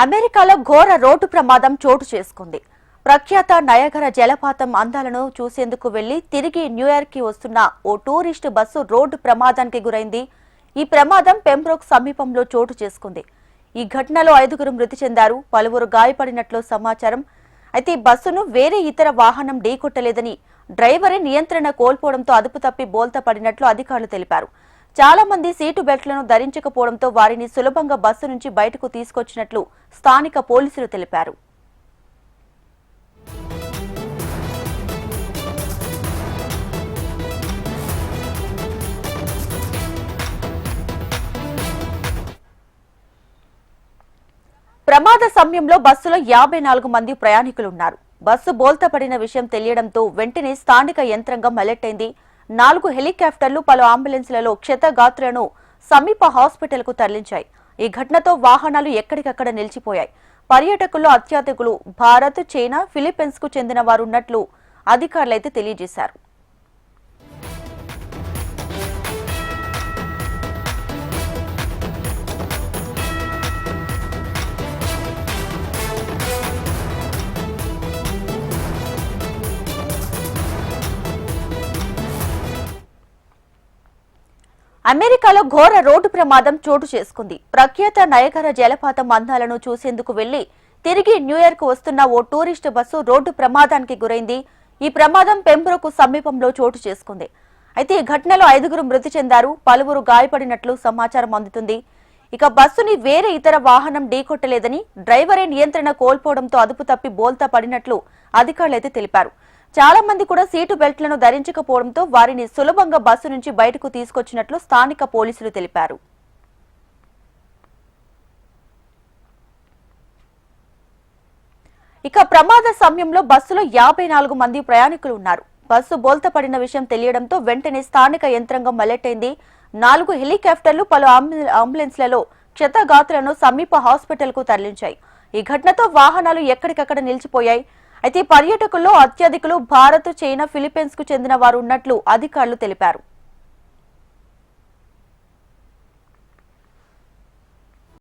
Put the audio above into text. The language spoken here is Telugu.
అమెరికాలో ఘోర రోడ్డు ప్రమాదం చోటు చేసుకుంది. ప్రఖ్యాత నయగర జలపాతం అందాలను చూసేందుకు వెళ్లి తిరిగి న్యూయార్క్ కి వస్తున్న ఓ టూరిస్టు బస్సు రోడ్డు ప్రమాదానికి గురైంది. ఈ ప్రమాదం పెంబ్రోక్ సమీపంలో చోటు చేసుకుంది. ఈ ఘటనలో 5గురు మృతి చెందారు, పలువురు గాయపడినట్లు సమాచారం. అయితే ఈ బస్సును వేరే ఇతర వాహనం ఢీకొట్టలేదని, డ్రైవరే నియంత్రణ కోల్పోవడంతో అదుపు తప్పి బోల్తా పడినట్లు అధికారులు తెలిపారు. చాలా మంది సీటు బెల్ట్లను ధరించకపోవడంతో వారిని సులభంగా బస్సు నుంచి బయటకు తీసుకొచ్చినట్లు స్థానిక పోలీసులు తెలిపారు. ప్రమాద సమయంలో బస్సులో 54 మంది ప్రయాణికులున్నారు. బస్సు బోల్తా పడిన విషయం తెలియడంతో వెంటనే స్థానిక యంత్రాంగం అలర్ట్ అయింది. 4 హెలికాప్టర్లు, పలు అంబులెన్స్లలో క్షతగాత్రులను సమీప హాస్పిటల్ కు తరలించాయి. ఈ ఘటనతో వాహనాలు ఎక్కడికక్కడ నిలిచిపోయాయి. పర్యాటకుల్లో అత్యధికులు భారత్, చైనా, ఫిలిప్పీన్స్ కు చెందిన వారున్నట్లు అధికారులైతే తెలియజేశారు. అమెరికాలో ఘోర రోడ్డు ప్రమాదం చోటు చేసుకుంది. ప్రఖ్యాత నయగర జలపాతం అందాలను చూసేందుకు వెళ్లి తిరిగి న్యూయార్క్ వస్తున్న ఓ టూరిస్టు బస్సు రోడ్డు ప్రమాదానికి గురైంది. ఈ ప్రమాదం పెంబ్రోక్ సమీపంలో చోటు చేసుకుంది. అయితే ఈ ఘటనలో 5గురు మృతి చెందారు, పలువురు గాయపడినట్లు సమాచారం అందుతుంది. ఇక బస్సుని వేరే ఇతర వాహనం ఢీకొట్టలేదని, డ్రైవరే నియంత్రణ కోల్పోవడంతో అదుపు తప్పి బోల్తా పడినట్లు అధికారులైతే తెలిపారు. చాలా మంది కూడా సీటు బెల్ట్లను ధరించకపోవడంతో వారిని సులభంగా బస్సు నుంచి బయటకు తీసుకొచ్చినట్లు స్థానిక పోలీసులు తెలిపారు. ఇక ప్రమాద సమయంలో బస్సులో 54 మంది ప్రయాణికులు ఉన్నారు. బస్సు బోల్తా పడిన విషయం తెలియడంతో వెంటనే స్థానిక యంత్రాంగం అలర్ట్ అయింది. 4 హెలికాప్టర్లు, పలు అంబులెన్స్లలో క్షతగాత్రులను సమీప హాస్పిటల్ కు తరలించాయి. ఈ ఘటనతో వాహనాలు ఎక్కడికక్కడ నిలిచిపోయాయి. అయితే పర్యాటకుల్లో అత్యధికులు భారత్, చైనా, ఫిలిప్పీన్స్ కు చెందిన వారు ఉన్నట్లు అధికారులు తెలిపారు.